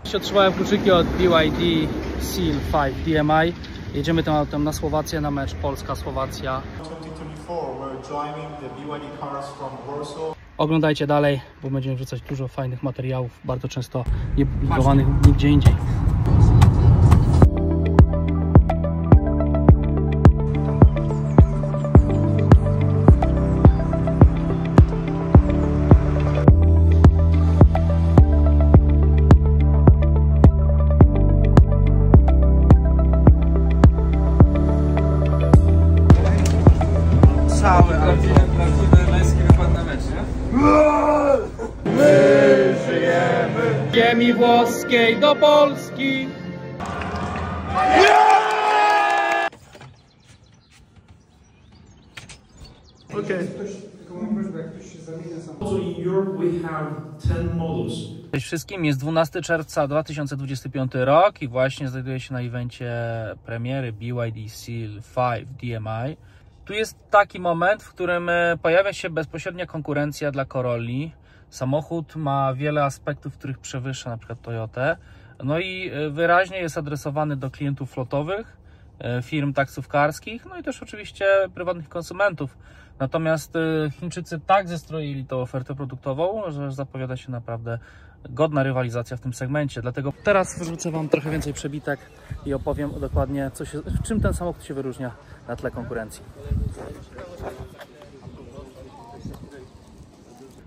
Otrzymałem kluczyki od BYD Seal 5 DMI. Jedziemy tym autem na Słowację, na mecz Polska-Słowacja. Oglądajcie dalej, bo będziemy wrzucać dużo fajnych materiałów, bardzo często nie publikowanych nigdzie indziej. Prawdziwy męski wypad na mecz, nie? My żyjemy w ziemi włoskiej do Polski. Cześć wszystkim, jest 12 czerwca 2025 rok i właśnie znajduję się na evencie premiery BYD Seal 5 DMI. Tu jest taki moment, w którym pojawia się bezpośrednia konkurencja dla Corolli. Samochód ma wiele aspektów, których przewyższa na przykład Toyotę. No i wyraźnie jest adresowany do klientów flotowych, firm taksówkarskich, no i też oczywiście prywatnych konsumentów. Natomiast Chińczycy tak zestroili tą ofertę produktową, że zapowiada się naprawdę godna rywalizacja w tym segmencie. Dlatego teraz wyrzucę Wam trochę więcej przebitek i opowiem dokładnie, w czym ten samochód się wyróżnia na tle konkurencji.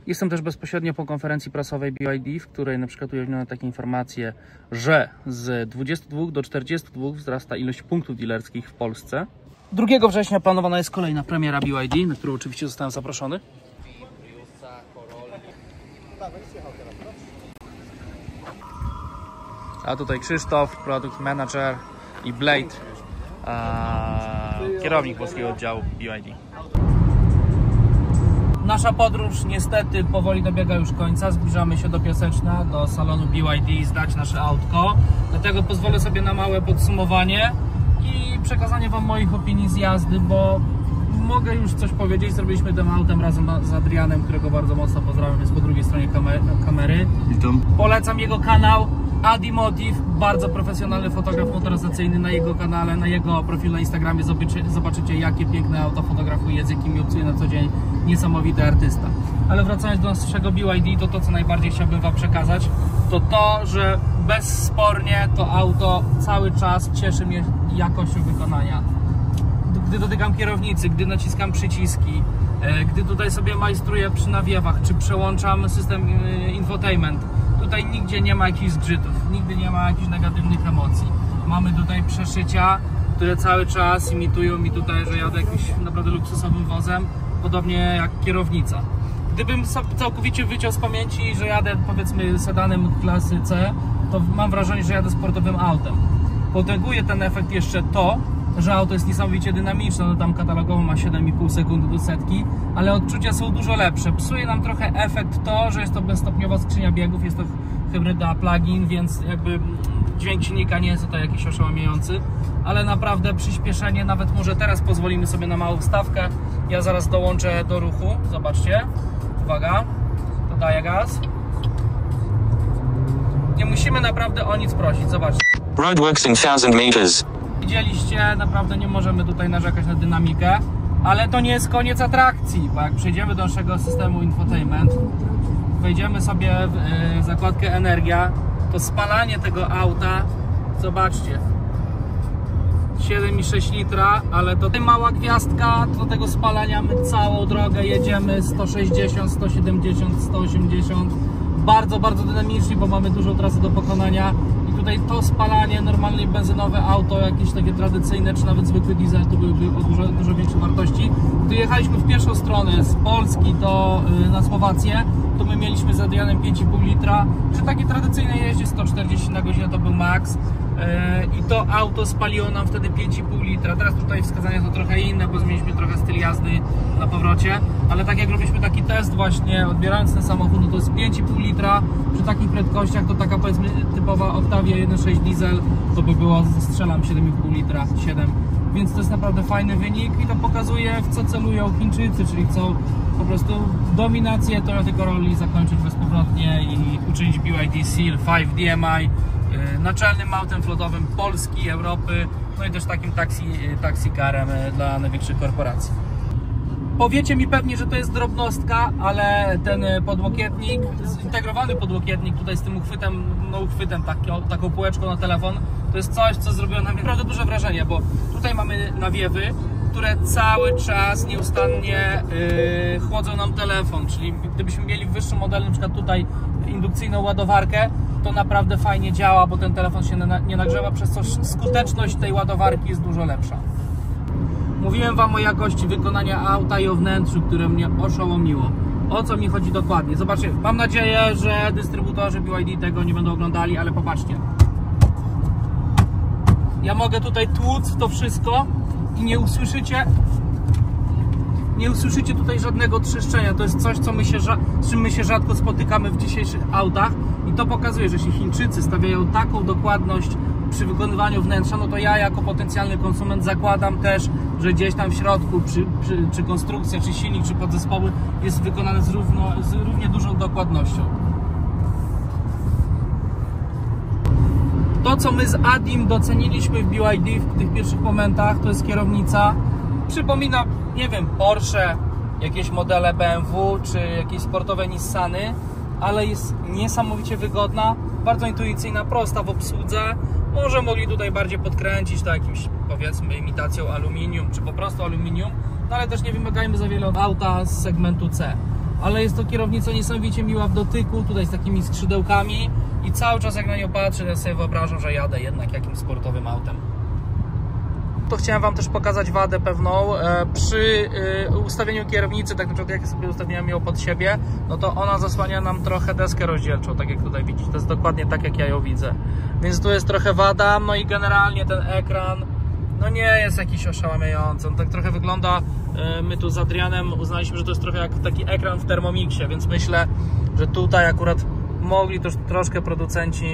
Jestem też bezpośrednio po konferencji prasowej BYD, w której na przykład ujawniono takie informacje, że z 22 do 42 wzrasta ilość punktów dealerskich w Polsce. 2 września planowana jest kolejna premiera BYD, na którą oczywiście zostałem zaproszony. A tutaj Krzysztof, Product Manager, i Blade, kierownik polskiego oddziału BYD. Nasza podróż niestety powoli dobiega już końca. Zbliżamy się do Piaseczna, do salonu BYD, zdać nasze autko. Dlatego pozwolę sobie na małe podsumowanie i przekazanie Wam moich opinii z jazdy, bo mogę już coś powiedzieć. Zrobiliśmy tym autem razem z Adrianem, którego bardzo mocno pozdrawiam, jest po drugiej stronie kamery. Witam. Polecam jego kanał Adimotiv, bardzo profesjonalny fotograf motoryzacyjny. Na jego kanale, na jego profilu na Instagramie zobaczycie, jakie piękne auta fotografuje, z jakimi obcuje na co dzień. Niesamowity artysta. Ale wracając do naszego BYD, to co najbardziej chciałbym Wam przekazać, to, że bezspornie to auto cały czas cieszy mnie jakością wykonania. Gdy dotykam kierownicy, gdy naciskam przyciski, gdy tutaj sobie majstruję przy nawiewach, czy przełączam system infotainment, tutaj nigdzie nie ma jakichś zgrzytów, nigdy nie ma jakichś negatywnych emocji. Mamy tutaj przeszycia, które cały czas imitują mi tutaj, że jadę jakimś naprawdę luksusowym wozem, podobnie jak kierownica. Gdybym całkowicie wyciął z pamięci, że jadę powiedzmy sedanem klasy C, to mam wrażenie, że jadę sportowym autem. Potęguje ten efekt jeszcze to, że auto jest niesamowicie dynamiczne, no tam katalogowo ma 7,5 sekundy do setki, ale odczucia są dużo lepsze. Psuje nam trochę efekt to, że jest to bezstopniowa skrzynia biegów, jest to hybryda plug-in, więc jakby dźwięk silnika nie jest to jakiś oszałamiający, ale naprawdę przyspieszenie, nawet może teraz pozwolimy sobie na małą wstawkę. Ja zaraz dołączę do ruchu, zobaczcie, uwaga, to daję gaz. Nie musimy naprawdę o nic prosić, zobaczcie. Roadworks in 1000 meters. Widzieliście, naprawdę nie możemy tutaj narzekać na dynamikę, ale to nie jest koniec atrakcji, bo jak przejdziemy do naszego systemu infotainment, wejdziemy sobie w zakładkę energia, to spalanie tego auta, zobaczcie, 7,6 litra, ale to mała gwiazdka do tego spalania, my całą drogę jedziemy 160, 170, 180, bardzo, bardzo dynamicznie, bo mamy dużą trasę do pokonania. Tutaj to spalanie, normalnie benzynowe auto, jakieś takie tradycyjne, czy nawet zwykły diesel, to byłyby o dużo większej wartości. Gdy jechaliśmy w pierwszą stronę z Polski na Słowację, to my mieliśmy z Adrianem 5,5 litra. Przy takiej tradycyjnej jeździe 140 na godzinę to był maks. I to auto spaliło nam wtedy 5,5 litra. Teraz tutaj wskazania są trochę inne, bo zmieniliśmy trochę styl jazdy na powrocie. Ale tak jak robiliśmy taki test właśnie, odbierając ten samochód, no to jest 5,5 litra. Przy takich prędkościach to taka powiedzmy typowa Octavia 1.6 diesel, to by było, strzelam 7,5 litra, 7. więc to jest naprawdę fajny wynik i to pokazuje, w co celują Chińczycy, czyli chcą po prostu dominację Toyota Corolli zakończyć bezpowrotnie i uczynić BYD Seal 5 DMI naczelnym autem flotowym Polski, Europy, no i też takim taxicarem dla największych korporacji. Powiecie mi pewnie, że to jest drobnostka, ale ten podłokietnik, zintegrowany podłokietnik tutaj z tym uchwytem, no uchwytem, taką półeczką na telefon, to jest coś, co zrobiło na mnie naprawdę duże wrażenie, bo tutaj mamy nawiewy, które cały czas nieustannie chłodzą nam telefon, czyli gdybyśmy mieli w wyższym modelu, na przykład tutaj indukcyjną ładowarkę, to naprawdę fajnie działa, bo ten telefon się nie nagrzewa, przez co skuteczność tej ładowarki jest dużo lepsza. Mówiłem Wam o jakości wykonania auta i o wnętrzu, które mnie oszołomiło. O co mi chodzi dokładnie? Zobaczcie, mam nadzieję, że dystrybutorzy BYD tego nie będą oglądali, ale popatrzcie. Ja mogę tutaj tłuc w to wszystko i nie usłyszycie tutaj żadnego trzeszczenia. To jest coś, z czym my się rzadko spotykamy w dzisiejszych autach i to pokazuje, że jeśli Chińczycy stawiają taką dokładność przy wykonywaniu wnętrza, no to ja jako potencjalny konsument zakładam też, że gdzieś tam w środku, czy konstrukcja, czy silnik, czy podzespoły jest wykonane z równie dużą dokładnością. To, co my z Adim doceniliśmy w BYD w tych pierwszych momentach, to jest kierownica. Przypomina, nie wiem, Porsche, jakieś modele BMW, czy jakieś sportowe Nissany, ale jest niesamowicie wygodna, bardzo intuicyjna, prosta w obsłudze. Może mogli tutaj bardziej podkręcić to jakimś, powiedzmy, imitacją aluminium, czy po prostu aluminium, no ale też nie wymagajmy za wiele od auta z segmentu C. Ale jest to kierownica niesamowicie miła w dotyku, tutaj z takimi skrzydełkami i cały czas jak na nią patrzę, ja sobie wyobrażam, że jadę jednak jakimś sportowym autem. To chciałem Wam też pokazać wadę pewną. Przy ustawieniu kierownicy, tak naprawdę jak ja sobie ustawiłem ją pod siebie, no to ona zasłania nam trochę deskę rozdzielczą, tak jak tutaj widzicie. To jest dokładnie tak, jak ja ją widzę. Więc tu jest trochę wada, no i generalnie ten ekran no nie jest jakiś oszałamiający. On tak trochę wygląda, my tu z Adrianem uznaliśmy, że to jest trochę jak taki ekran w Thermomixie, więc myślę, że tutaj akurat mogli też troszkę producenci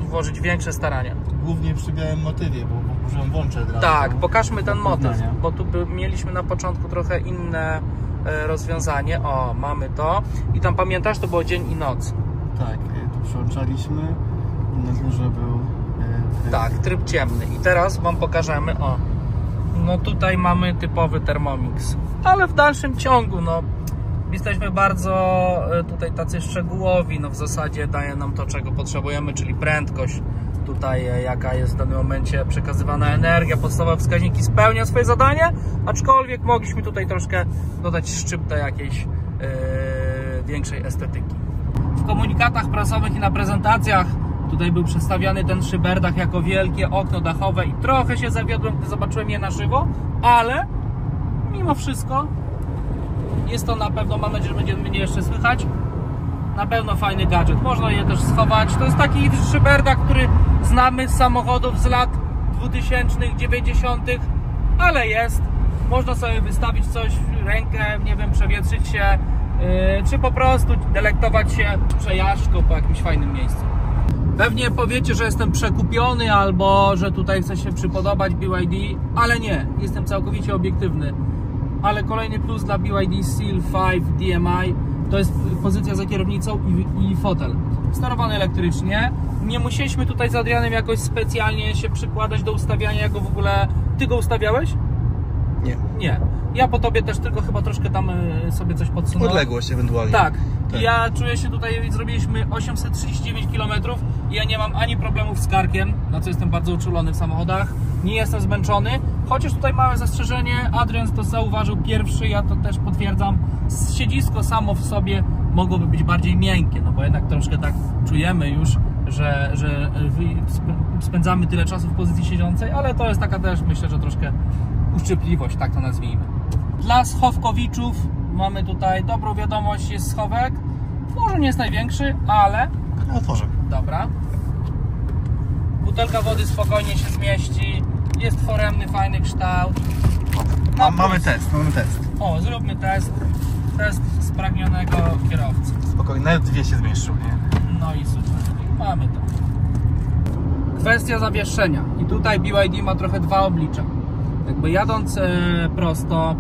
włożyć większe starania. Głównie przy białym motywie, bo użyłem włączę od razu. Tak, pokażmy ten motyw, bo tu mieliśmy na początku trochę inne rozwiązanie. O, mamy to. I tam pamiętasz, to było dzień i noc. Tak, tu przełączaliśmy i na górze był tak, tryb ciemny. I teraz Wam pokażemy, o, no tutaj mamy typowy Thermomix, ale w dalszym ciągu, no jesteśmy bardzo tutaj tacy szczegółowi, no w zasadzie daje nam to, czego potrzebujemy, czyli prędkość, tutaj jaka jest w danym momencie przekazywana energia, podstawowe wskaźniki spełnia swoje zadanie, aczkolwiek mogliśmy tutaj troszkę dodać szczyptę jakiejś większej estetyki. W komunikatach prasowych i na prezentacjach tutaj był przedstawiany ten szyberdach jako wielkie okno dachowe i trochę się zawiodłem, gdy zobaczyłem je na żywo, ale mimo wszystko jest to na pewno, mam nadzieję, że będzie mnie jeszcze słychać, na pewno fajny gadżet. Można je też schować. To jest taki szyberdach, który znamy z samochodów z lat 2000, 90., ale jest. Można sobie wystawić coś, rękę, nie wiem, przewietrzyć się, czy po prostu delektować się przejażdżką po jakimś fajnym miejscu. Pewnie powiecie, że jestem przekupiony albo że tutaj chcę się przypodobać BYD, ale nie, jestem całkowicie obiektywny. Ale kolejny plus dla BYD Seal 5 DMI to jest pozycja za kierownicą i fotel. Sterowany elektrycznie. Nie musieliśmy tutaj z Adrianem jakoś specjalnie się przykładać do ustawiania, jak go w ogóle... Ty go ustawiałeś? Nie. Nie. Ja po tobie też tylko chyba troszkę tam sobie coś podsunąłem. Odległość ewentualnie. Tak. Ja czuję się tutaj, zrobiliśmy 839 km i ja nie mam ani problemów z karkiem, na co jestem bardzo uczulony w samochodach. Nie jestem zmęczony, chociaż tutaj małe zastrzeżenie, Adrian to zauważył pierwszy, ja to też potwierdzam. Siedzisko samo w sobie mogłoby być bardziej miękkie, no bo jednak troszkę tak czujemy już, że spędzamy tyle czasu w pozycji siedzącej, ale to jest taka też, myślę, że troszkę uszczypliwość, tak to nazwijmy. Dla schowkowiczów mamy tutaj dobrą wiadomość, jest schowek. Może nie jest największy, ale... Otworzę. Dobra. Butelka wody spokojnie się zmieści. Jest foremny, fajny kształt. Mamy test. O, zróbmy test. Test spragnionego kierowcy. Spokojnie, nawet dwie się zmieszczą, nie? No i super. Mamy to. Kwestia zawieszenia. I tutaj BYD ma trochę dwa oblicza. Jakby jadąc prosto,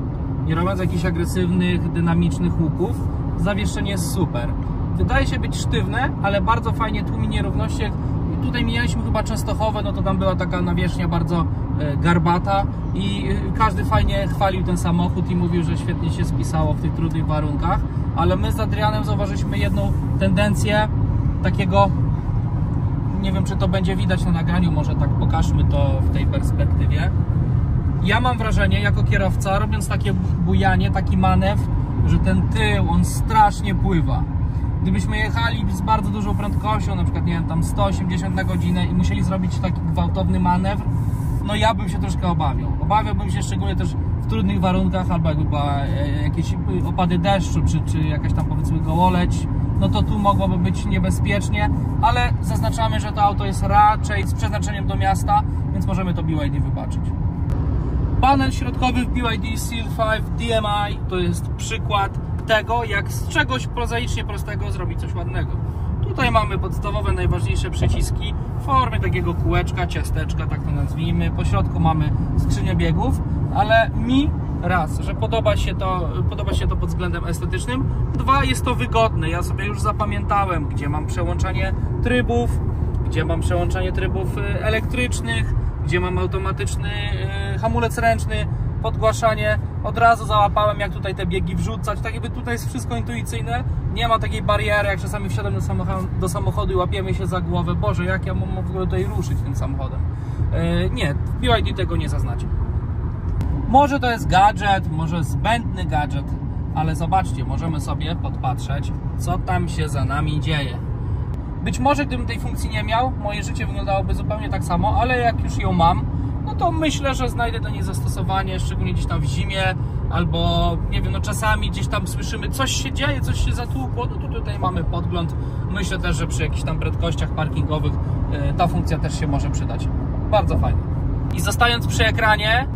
nie robiąc jakichś agresywnych, dynamicznych łuków, zawieszenie jest super. Wydaje się być sztywne, ale bardzo fajnie tłumi nierówności. Tutaj mijaliśmy chyba Częstochowę, no to tam była taka nawierzchnia bardzo garbata i każdy fajnie chwalił ten samochód i mówił, że świetnie się spisało w tych trudnych warunkach, ale my z Adrianem zauważyliśmy jedną tendencję takiego, nie wiem czy to będzie widać na nagraniu, może tak pokażmy to w tej perspektywie. Ja mam wrażenie jako kierowca, robiąc takie bujanie, taki manewr, że ten tył, on strasznie pływa. Gdybyśmy jechali z bardzo dużą prędkością, na przykład, nie wiem, tam 180 na godzinę i musieli zrobić taki gwałtowny manewr, no ja bym się troszkę obawiał. Obawiałbym się szczególnie też w trudnych warunkach, albo jakby była jakieś opady deszczu, czy jakaś tam powiedzmy gołoleć, no to tu mogłoby być niebezpiecznie, ale zaznaczamy, że to auto jest raczej z przeznaczeniem do miasta, więc możemy to BYD wybaczyć. Panel środkowy w BYD Seal 5 DMI to jest przykład tego, jak z czegoś prozaicznie prostego zrobić coś ładnego. Tutaj mamy podstawowe, najważniejsze przyciski w formie takiego kółeczka, ciasteczka, tak to nazwijmy. Po środku mamy skrzynię biegów, ale mi raz, że podoba się to pod względem estetycznym. Dwa, jest to wygodne. Ja sobie już zapamiętałem, gdzie mam przełączanie trybów, elektrycznych, gdzie mam automatyczny hamulec ręczny, podgłaszanie. Od razu załapałem, jak tutaj te biegi wrzucać. Tak jakby tutaj jest wszystko intuicyjne. Nie ma takiej bariery, jak czasami wsiadam do samochodu i łapiemy się za głowę. Boże, jak ja mam w ogóle tutaj ruszyć tym samochodem? Nie, w BYD tego nie zaznacie. Może to jest gadżet, może zbędny gadżet, ale zobaczcie, możemy sobie podpatrzeć, co tam się za nami dzieje. Być może gdybym tej funkcji nie miał, moje życie wyglądałoby zupełnie tak samo, ale jak już ją mam, no to myślę, że znajdę do niej zastosowanie, szczególnie gdzieś tam w zimie, albo nie wiem, no czasami gdzieś tam słyszymy, coś się dzieje, coś się zatłukło, no to tutaj mamy podgląd. Myślę też, że przy jakichś tam prędkościach parkingowych ta funkcja też się może przydać. Bardzo fajnie. I zostając przy ekranie,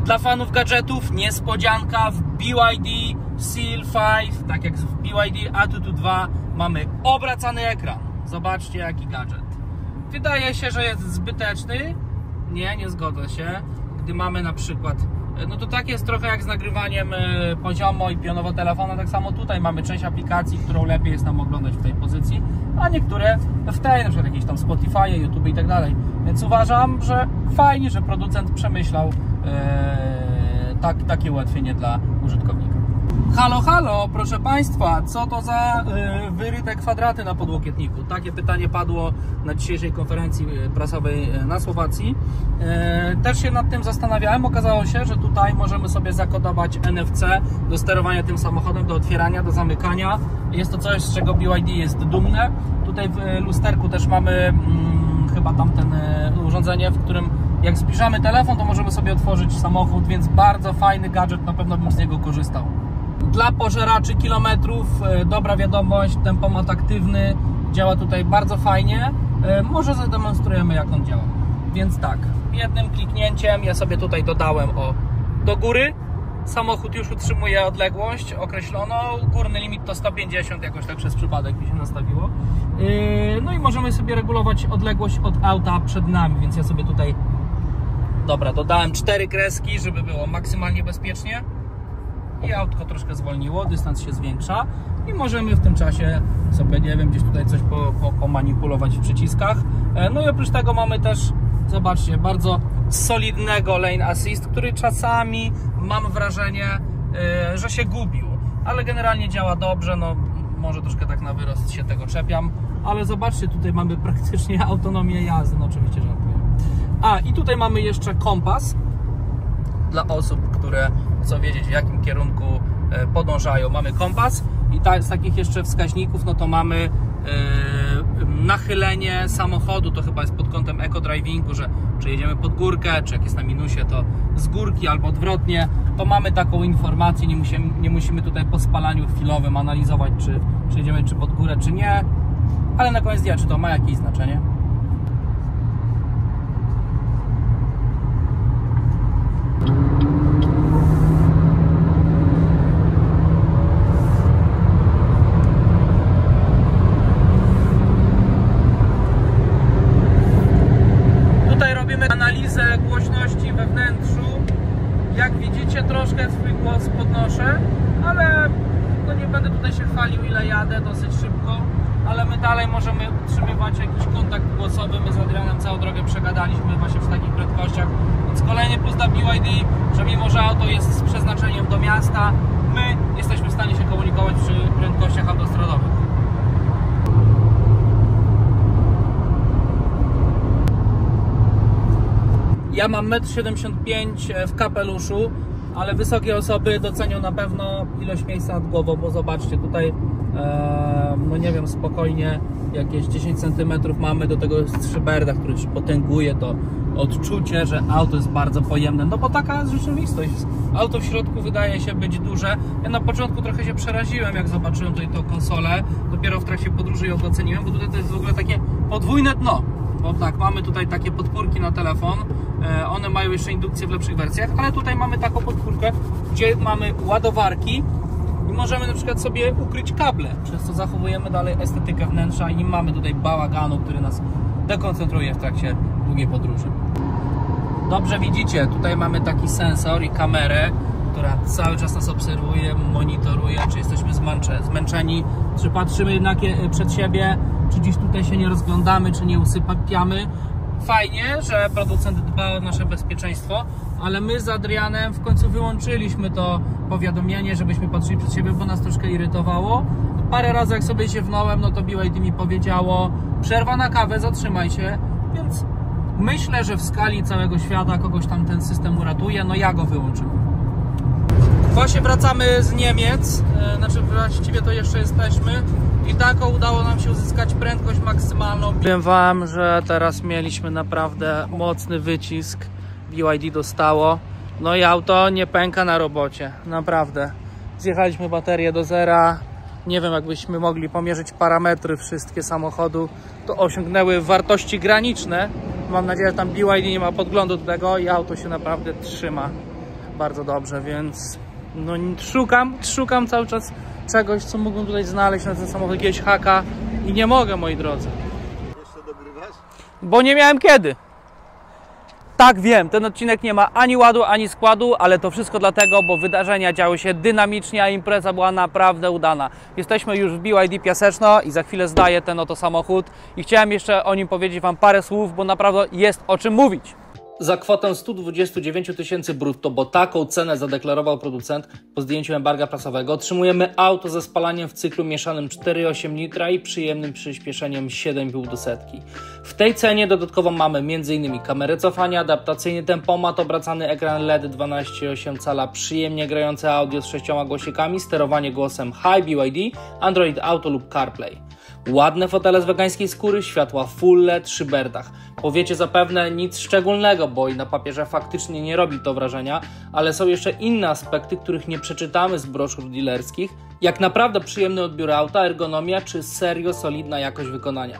dla fanów gadżetów niespodzianka w BYD Seal 5, tak jak w BYD Attitude 2 mamy obracany ekran. Zobaczcie jaki gadżet. Wydaje się, że jest zbyteczny. Nie zgodzę się. Gdy mamy na przykład, no to tak jest trochę jak z nagrywaniem poziomo i pionowo telefonu, tak samo tutaj mamy część aplikacji, którą lepiej jest nam oglądać w tej pozycji, a niektóre w tej, na przykład jakieś tam Spotify, YouTube i tak dalej. Więc uważam, że fajnie, że producent przemyślał takie ułatwienie dla użytkownika. Halo, proszę Państwa, co to za wyryte kwadraty na podłokietniku? Takie pytanie padło na dzisiejszej konferencji prasowej na Słowacji. Też się nad tym zastanawiałem. Okazało się, że tutaj możemy sobie zakodować NFC do sterowania tym samochodem, do otwierania, do zamykania. Jest to coś, z czego BYD jest dumne. Tutaj w lusterku też mamy chyba tamten urządzenie, w którym jak zbliżamy telefon, to możemy sobie otworzyć samochód, więc bardzo fajny gadżet, na pewno bym z niego korzystał. Dla pożeraczy kilometrów dobra wiadomość, tempomat aktywny, działa tutaj bardzo fajnie. Może zademonstrujemy, jak on działa. Więc tak, jednym kliknięciem ja sobie tutaj dodałem do góry. Samochód już utrzymuje odległość określoną. Górny limit to 150, jakoś tak przez przypadek mi się nastawiło. No i możemy sobie regulować odległość od auta przed nami, więc ja sobie tutaj, dobra, dodałem 4 kreski, żeby było maksymalnie bezpiecznie. I autko troszkę zwolniło, dystans się zwiększa i możemy w tym czasie sobie, nie wiem, gdzieś tutaj coś pomanipulować w przyciskach. No i oprócz tego mamy też, zobaczcie, bardzo solidnego lane assist, który czasami mam wrażenie, że się gubił, ale generalnie działa dobrze. No może troszkę tak na wyrost się tego czepiam, ale zobaczcie, tutaj mamy praktycznie autonomię jazdy, no oczywiście żartuję. I tutaj mamy jeszcze kompas dla osób, które chcą wiedzieć, w jakim kierunku podążają. Mamy kompas i z takich jeszcze wskaźników, no to mamy nachylenie samochodu, to chyba jest pod kątem eco-drivingu, że czy jedziemy pod górkę, czy jak jest na minusie, to z górki albo odwrotnie, to mamy taką informację, nie musimy tutaj po spalaniu chwilowym analizować, czy jedziemy czy pod górę, czy nie, ale na koniec dnia, czy to ma jakieś znaczenie. Analizę głośności we wnętrzu radę dosyć szybko, ale my dalej możemy utrzymywać jakiś kontakt głosowy. My z Adrianem całą drogę przegadaliśmy właśnie w takich prędkościach. Więc kolejny plus dla BYD, że mimo że auto jest z przeznaczeniem do miasta, my jesteśmy w stanie się komunikować przy prędkościach autostradowych. Ja mam 1,75 m w kapeluszu, ale wysokie osoby docenią na pewno ilość miejsca nad głową, bo zobaczcie, tutaj no nie wiem, spokojnie jakieś 10 cm mamy, do tego jest szyberda, który potęguje to odczucie, że auto jest bardzo pojemne, no bo taka jest rzeczywistość. Auto w środku wydaje się być duże. Ja na początku trochę się przeraziłem, jak zobaczyłem tutaj tą konsolę, dopiero w trakcie podróży ją doceniłem, bo tutaj to jest w ogóle takie podwójne dno. Bo tak, mamy tutaj takie podpórki na telefon, one mają jeszcze indukcję w lepszych wersjach, ale tutaj mamy taką podpórkę, gdzie mamy ładowarki i możemy na przykład sobie ukryć kable, przez co zachowujemy dalej estetykę wnętrza i nie mamy tutaj bałaganu, który nas dekoncentruje w trakcie długiej podróży. Dobrze widzicie, tutaj mamy taki sensor i kamerę, która cały czas nas obserwuje, monitoruje, czy jesteśmy zmęczeni, czy patrzymy jednak przed siebie, czy gdzieś tutaj się nie rozglądamy, czy nie usypiamy. Fajnie, że producent dba o nasze bezpieczeństwo, ale my z Adrianem w końcu wyłączyliśmy to powiadomienie, żebyśmy patrzyli przed siebie, bo nas troszkę irytowało. Parę razy jak sobie ziewnąłem, no to BYD mi powiedziało: przerwa na kawę, zatrzymaj się, więc myślę, że w skali całego świata kogoś tam ten system uratuje, no ja go wyłączyłem. Właśnie wracamy z Niemiec, znaczy właściwie to jeszcze jesteśmy i taką udało nam się uzyskać prędkość maksymalną. Powiem wam, że teraz mieliśmy naprawdę mocny wycisk, BYD dostało, no i auto nie pęka na robocie, naprawdę. Zjechaliśmy baterię do zera, nie wiem, jakbyśmy mogli pomierzyć parametry wszystkie samochodu, to osiągnęły wartości graniczne. Mam nadzieję, że tam BYD nie ma podglądu do tego i auto się naprawdę trzyma bardzo dobrze, więc no szukam cały czas czegoś, co mógłbym tutaj znaleźć na ten samochód, jakiegoś haka i nie mogę, moi drodzy. Jeszcze dogrywasz? Bo nie miałem kiedy. Tak, wiem, ten odcinek nie ma ani ładu, ani składu, ale to wszystko dlatego, bo wydarzenia działy się dynamicznie, a impreza była naprawdę udana. Jesteśmy już w BYD Piaseczno i za chwilę zdaję ten oto samochód i chciałem jeszcze o nim powiedzieć wam parę słów, bo naprawdę jest o czym mówić. Za kwotę 129 000 brutto, bo taką cenę zadeklarował producent po zdjęciu embarga prasowego, otrzymujemy auto ze spalaniem w cyklu mieszanym 4,8 litra i przyjemnym przyspieszeniem 7,5 do setki. W tej cenie dodatkowo mamy m.in. kamerę cofania, adaptacyjny tempomat, obracany ekran LED 12,8 cala, przyjemnie grające audio z 6 głośnikami, sterowanie głosem Hi BYD, Android Auto lub CarPlay. Ładne fotele z wegańskiej skóry, światła full LED, szyberdach. Powiecie zapewne nic szczególnego, bo i na papierze faktycznie nie robi to wrażenia, ale są jeszcze inne aspekty, których nie przeczytamy z broszur dealerskich, jak naprawdę przyjemny odbiór auta, ergonomia czy serio solidna jakość wykonania.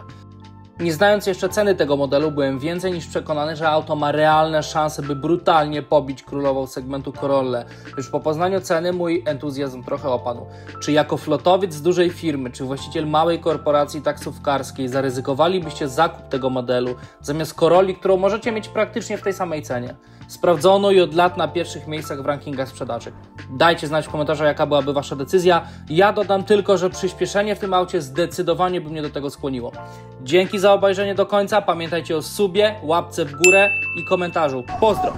Nie znając jeszcze ceny tego modelu, byłem więcej niż przekonany, że auto ma realne szanse, by brutalnie pobić królową segmentu Corollę. Już po poznaniu ceny mój entuzjazm trochę opadł. Czy jako flotowiec z dużej firmy, czy właściciel małej korporacji taksówkarskiej zaryzykowalibyście zakup tego modelu zamiast Corolli, którą możecie mieć praktycznie w tej samej cenie? Sprawdzono i od lat na pierwszych miejscach w rankingach sprzedaży. Dajcie znać w komentarzach, jaka byłaby wasza decyzja. Ja dodam tylko, że przyspieszenie w tym aucie zdecydowanie by mnie do tego skłoniło. Dzięki za obejrzenie do końca. Pamiętajcie o subie, łapce w górę i komentarzu. Pozdro!